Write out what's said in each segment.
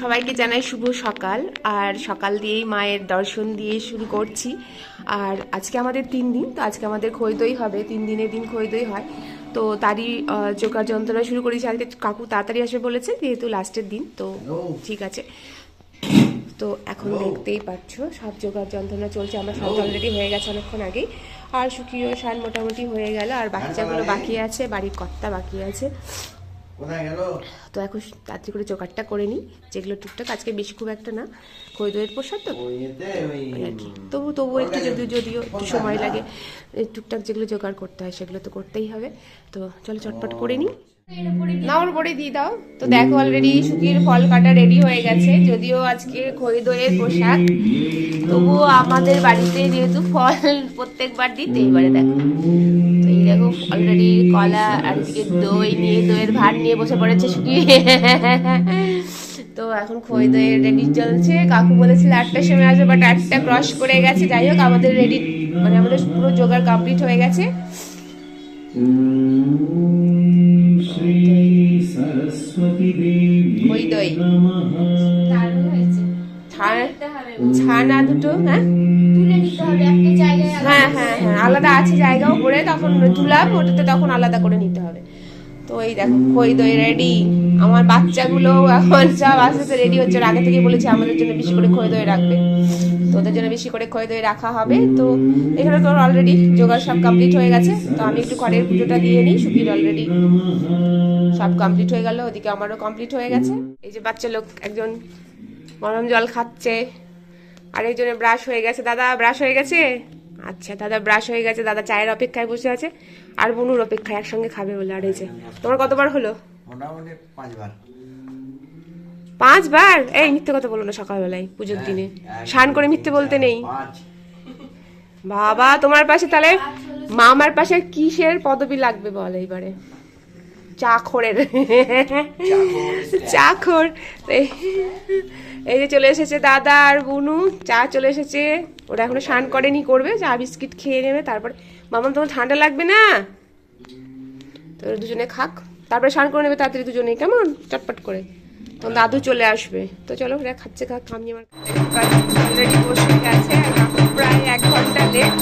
সবাইকে জানাই শুভ সকাল। আর সকাল দিয়েই মায়ের দর্শন দিয়ে শুরু করছি। আর আজকে আমাদের 3 দিন, তো আজকে আমাদের খই দই হবে। 3 দিনের দিন খই দই হয়, তো তারই জোগাড় যন্ত্রণা শুরু করেছি। আজকে কাকু তাড়াতাড়ি আসবে বলেছে, যেহেতু লাস্টের দিন, তো ঠিক আছে। তো এখন দেখতেই পাচ্ছ সব জোগাড় যন্ত্রণা চলছে। আমার সব অলরেডি হয়ে গেছে অনেকক্ষণ আগেই। আর শুকিয়ে শান মোটামুটি হয়ে গেল, আর বাচ্চাগুলো বাকি আছে, বাড়ির কর্তা বাকি আছে। তো এখন তাড়াতাড়ি করে জোগাড়টা করে নিই, যেগুলো টুকটাক। আজকে বেশি খুব একটা না, খই দইয়ের প্রসাদ তো আর কি। তবু একটু যদিও একটু সময় লাগে, টুকটাক যেগুলো জোগাড় করতে হয় সেগুলো তো করতেই হবে। তো চলো চটপট করে নিই। না, ওর পরে দিয়ে দাও। তো দেখো অলরেডি শুকিয়ে ফল কাটা রেডি হয়ে গেছে। যদিও আজকে খই দইয়ের পোশাক, তবুও আমাদের বাড়িতে যেহেতু ফল প্রত্যেকবার দিতে, এবারে দেখো। তো এই দেখো অলরেডি কলা আর এদিকে দই নিয়ে, দইয়ের ভার নিয়ে বসে পড়েছে শুকিয়ে। তো এখন খই দইয়ের রেডি চলছে। কাকু বলেছিল 8টার সময় আসবে, বাট 8টা ক্রস করে গেছে। যাই হোক, আমাদের রেডি, মানে আমাদের পুরো জোগাড় কমপ্লিট হয়ে গেছে। খই দই ছানা দুটো, হ্যাঁ হ্যাঁ হ্যাঁ হ্যাঁ, আলাদা আছে জায়গাও করে, তখন তুলাম ওটাতে, তখন আলাদা করে নিতে হবে। তো এই দেখো খই দই রেডি। আমার বাচ্চাগুলো এখন সব আস্তে আস্তে রেডি হচ্ছে। আগে থেকে বলেছি আমাদের জন্য বেশি করে খই দই রাখবে, তো ওদের জন্য বেশি করে খই দই রাখা হবে। তো এখানে তো অলরেডি জোগাড় সব কমপ্লিট হয়ে গেছে। তো আমি একটু ঘরের পুজোটা দিয়ে নিই। সুখীর অলরেডি সব কমপ্লিট হয়ে গেল, ওদিকে আমারও কমপ্লিট হয়ে গেছে। এই যে বাচ্চা লোক একজন গরম জল খাচ্ছে, আরেকজনের ব্রাশ হয়ে গেছে। দাদা ব্রাশ হয়ে গেছে? আচ্ছা, দাদা ব্রাশ হয়ে গেছে, দাদা চায়ের অপেক্ষায় বসে আছে, আর বনুর অপেক্ষায় একসঙ্গে খাবে বলে। আর এই যে তোমার কতবার হলো? মোটামুটি 5বার। 5বার? এই মিথ্যে কথা বলো না সকালবেলায় পুজোর দিনে, স্নান করে মিথ্যে বলতে নেই। বাবা, তোমার পাশে তাহলে মামার পাশে কিসের পদবি লাগবে বল এইবারে? চাখরের। চাখর। এই যে চলে এসেছে দাদা আর বুনু, চা চলে এসেছে। ওরা এখনো স্নান করেনি, করবে, চা বিস্কিট খেয়ে নেবে তারপরে। মামা তোমার ঠান্ডা লাগবে না? তো দুজনে খাক, তারপরে স্নান করে নেবে তাড়াতাড়ি দুজনে, কেমন? চটপট করে। তখন দাদু চলে আসবে। তো চলো, ওরা খাচ্ছে খাক, আমি আমার অলরেডি বসে গেছে। প্রায় 1 ঘন্টা লেট।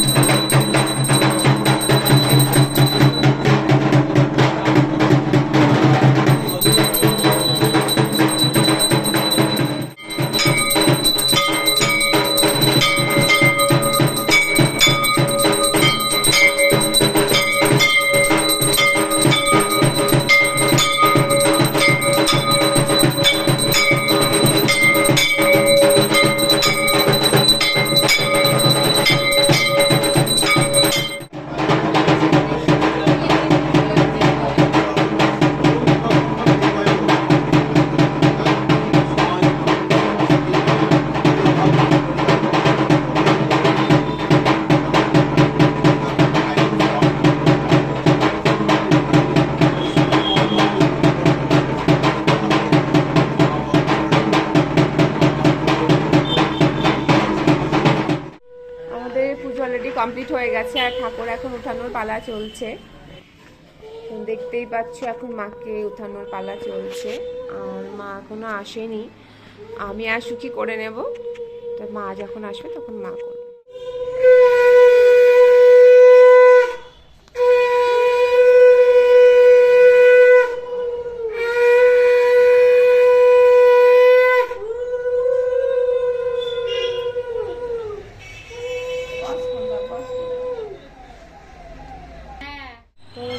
কমপ্লিট হয়ে গেছে, আর ঠাকুর এখন উঠানোর পালা চলছে। দেখতেই পাচ্ছ এখন মাকে উঠানোর পালা চলছে, আর মা এখনো আসেনি। আমি আর সুখী করে নেব, তো মা যখন আসবে তখন মা করবে।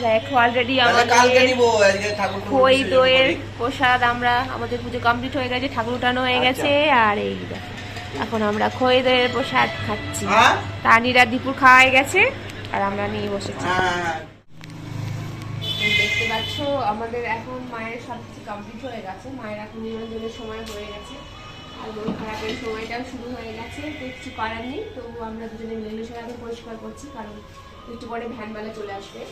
দেখো অলরেডি আমাদের খই দইয়ের প্রসাদ, আমাদের পুজো কমপ্লিট হয়ে গেছে, ঠাকুর উঠানো হয়ে গেছে। আর এই দেখো এখন আমরা খই দইয়ের প্রসাদ খাচ্ছি। তানিরা দীপুর খাওয়া গেছে, আর আমরা নিয়ে বসেছি। দেখতে পাচ্ছ আমাদের এখন মায়ের সব কিছু কমপ্লিট হয়ে গেছে। মায়ের এখন নিরঞ্জনের সময় হয়ে গেছে, আর মন খারাপের সময়টাও শুরু হয়ে গেছে। তো কিছু করার নেই, তো আমরা দুজনে মিলেমিশে এখন পরিষ্কার করছি, কারণ একটু পরে ভ্যানবেলা চলে আসবে।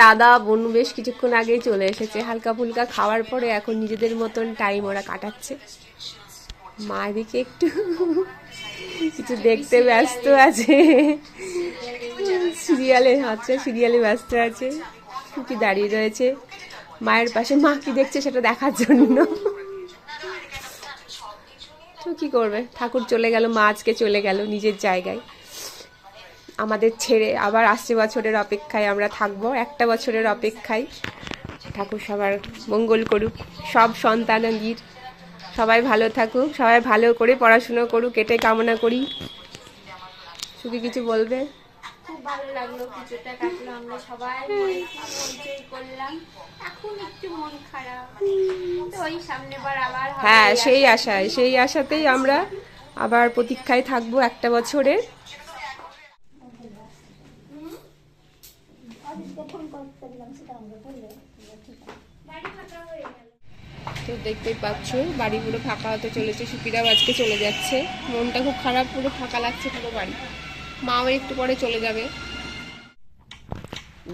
দাদা বনু বেশ কিছুক্ষণ আগেই চলে এসেছে, হালকা ফুলকা খাওয়ার পরে এখন নিজেদের মতন টাইম ওরা কাটাচ্ছে। মা এদিকে একটু কিছু দেখতে ব্যস্ত আছে, সিরিয়ালে ব্যস্ত আছে, কি দাঁড়িয়ে রয়েছে মায়ের পাশে। মা কি দেখছে সেটা দেখার জন্য। তো কি করবে, ঠাকুর চলে গেল, মা আজকে চলে গেল নিজের জায়গায় আমাদের ছেড়ে। আবার আসছে বছরের অপেক্ষায় আমরা থাকবো, একটা বছরের অপেক্ষায়। ঠাকুর সবার মঙ্গল করুক, সব সন্তানাদির সবাই ভালো থাকুক, সবাই ভালো করে পড়াশুনো করুক, এটাই কামনা করি। শুধু কিছু বলবে? খুব ভালো লাগলো, পুজোটা কাটলো, আমরা সবাই এনজয় করলাম। এখন একটু মন খারাপ, তো ওই সামনেবার আবার হবে। হ্যাঁ, সেই আশাতেই আমরা আবার প্রতীক্ষায় থাকবো একটা বছরের। তো দেখতেই পাচ্ছ বাড়ি পুরো ফাঁকা হতে চলেছে, সুপিরাও আজকে চলে যাচ্ছে। মনটা খুব খারাপ, পুরো ফাঁকা লাগছে পুরো বাড়ি। মাও একটু পরে চলে যাবে।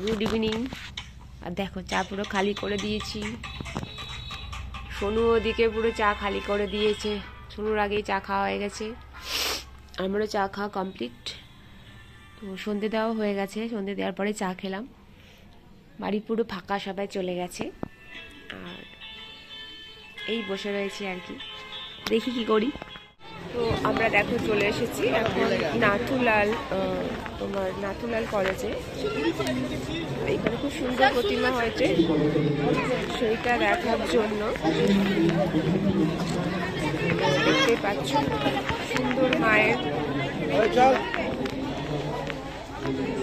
Good evening. আর দেখো চা পুরো খালি করে দিয়েছি। সোনু ওদিকে পুরো চা খালি করে দিয়েছে, সোনুর আগেই চা খাওয়া হয়ে গেছে, আমারও চা খাওয়া কমপ্লিট। তো সন্ধে দেওয়া হয়ে গেছে, সন্ধে দেওয়ার পরে চা খেলাম। বাড়ি পুরো ফাঁকা, সবাই চলে গেছে, আর এই বসে রয়েছে আর কি, দেখি কি করি। তো আমরা দেখো চলে এসেছি এখন নাথুলাল কলেজে। এইখানে খুব সুন্দর প্রতিমা হয়েছে, সেইটা দেখার জন্য। দেখতে পাচ্ছ সুন্দর মায়ের,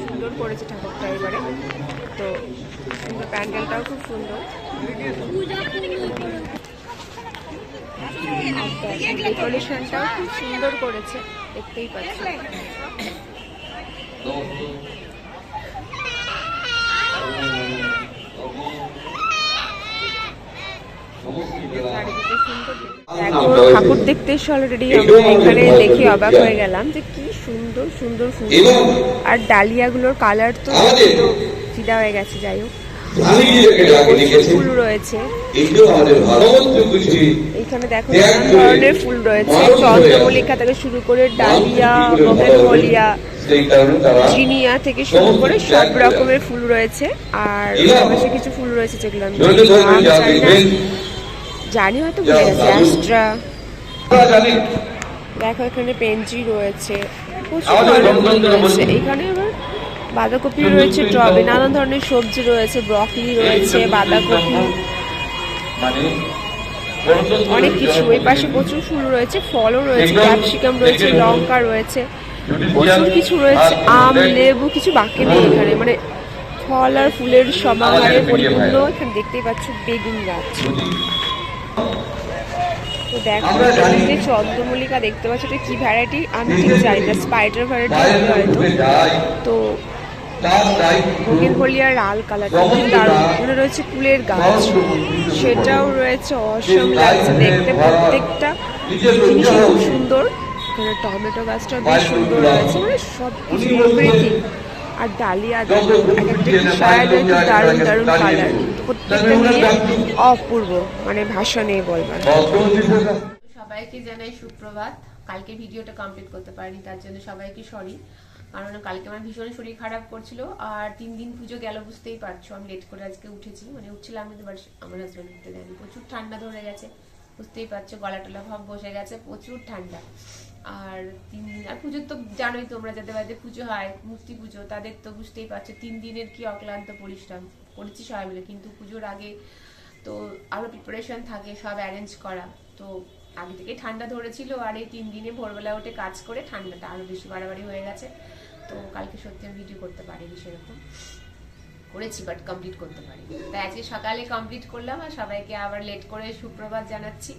সুন্দর করেছে ঠাকুরটা এবারে। তো সুন্দর, প্যান্ডেলটাও খুব সুন্দর, ডেকোরেশনটাও খুব সুন্দর করেছে, দেখতেই পাচ্ছ। ঠাকুর দেখতে এসে অলরেডি আমরা এখানে দেখে অবাক হয়ে গেলাম যে কি সুন্দর সুন্দর ফুল, আর ডালিয়াগুলোর কালার তো ফিদা হয়ে গেছে। যাই হোক, ফুল রয়েছে এইখানে, দেখো নানান ধরনের ফুল রয়েছে, চন্দ্রমল্লিকা থেকে শুরু করে ডালিয়া, বগেনভেলিয়া, জিনিয়া থেকে শুরু করে সব রকমের ফুল রয়েছে। আর পাশে কিছু ফুল রয়েছে যেগুলো আমি জানি হয়তো ভুলে গেছি, অ্যাস্ট্রা। দেখো এখানে পেনজি রয়েছে, প্রচুর ধরনের রয়েছে। এখানে আবার বাঁধাকপি রয়েছে, টবে নানান ধরনের সবজি রয়েছে, ব্রকলি রয়েছে, বাঁধাকপি, অনেক কিছু। এই পাশে প্রচুর ফুল রয়েছে, ফলও রয়েছে, ক্যাপসিকাম রয়েছে, লঙ্কা রয়েছে, প্রচুর কিছু রয়েছে, আম, লেবু, কিছু বাকি নেই এখানে, মানে ফল আর ফুলের সমাহারে পরিপূর্ণ। এখানে দেখতেই পাচ্ছ বেগুন গাছ। তো দেখো যে চন্দ্রমল্লিকা দেখতে পাচ্ছ, এটা কি ভ্যারাইটি আমি ঠিক জানি না, স্পাইডার ভ্যারাইটি হয়তো। তো বোগেনভেলিয়ার লাল কালারটা দারুণ রয়েছে, ফুলের গাছ সেটাও রয়েছে, অসম লাগছে দেখতে, প্রত্যেকটা জিনিসই খুব সুন্দর। এখানে টমেটো গাছটা বেশ সুন্দর রয়েছে, মানে সব কিছু এভরিথিং। আর ডালিয়া দেখো এক একটা দারুণ দারুণ কালার, প্রত্যেকটা নিয়ে অপূর্ব, মানে ভাষা নেই বলবার। সবাইকে জানাই সুপ্রভাত। কালকে ভিডিওটা কমপ্লিট করতে পারিনি, তার জন্য সবাইকে সরি, কারণ কালকে আমার ভীষণ শরীর খারাপ করছিল। আর 3 দিন পুজো গেল, বুঝতেই পারছো আমি লেট করে আজকে উঠেছি, মানে উঠছিলাম কিন্তু আমার হাজব্যান্ড উঠতে দেয়নি। প্রচুর ঠান্ডা ধরে গেছে, বুঝতেই পারছো, গলা টলা ভাব বসে গেছে, প্রচুর ঠান্ডা। আর 3 দিন, আর পুজোর তো জানোই তোমরা, যাদের বাড়িতে পুজো হয় মূর্তি পুজো, তাদের তো বুঝতেই পারছো 3 দিনের কি অক্লান্ত পরিশ্রম করেছি সবাই মিলে। কিন্তু পুজোর আগে তো আরো প্রিপারেশন থাকে, সব অ্যারেঞ্জ করা। তো আগে থেকে ঠান্ডা ধরেছিল, আর এই 3 দিনে ভোরবেলা উঠে কাজ করে ঠান্ডাটা আরো বেশি বাড়াবাড়ি হয়ে গেছে। তো কালকে সত্যি আমি ভিডিও করতে পারিনি, সেরকম করেছি বাট কমপ্লিট করতে পারিনি। তাই আজকে সকালে কমপ্লিট করলাম, আর সবাইকে আবার লেট করে সুপ্রভাত জানাচ্ছি।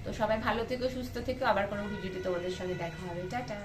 তো সবাই ভালো থেকো, সুস্থ থেকো, আবার কোনো ভিডিওতে তোমাদের সঙ্গে দেখা হবে। টাটা।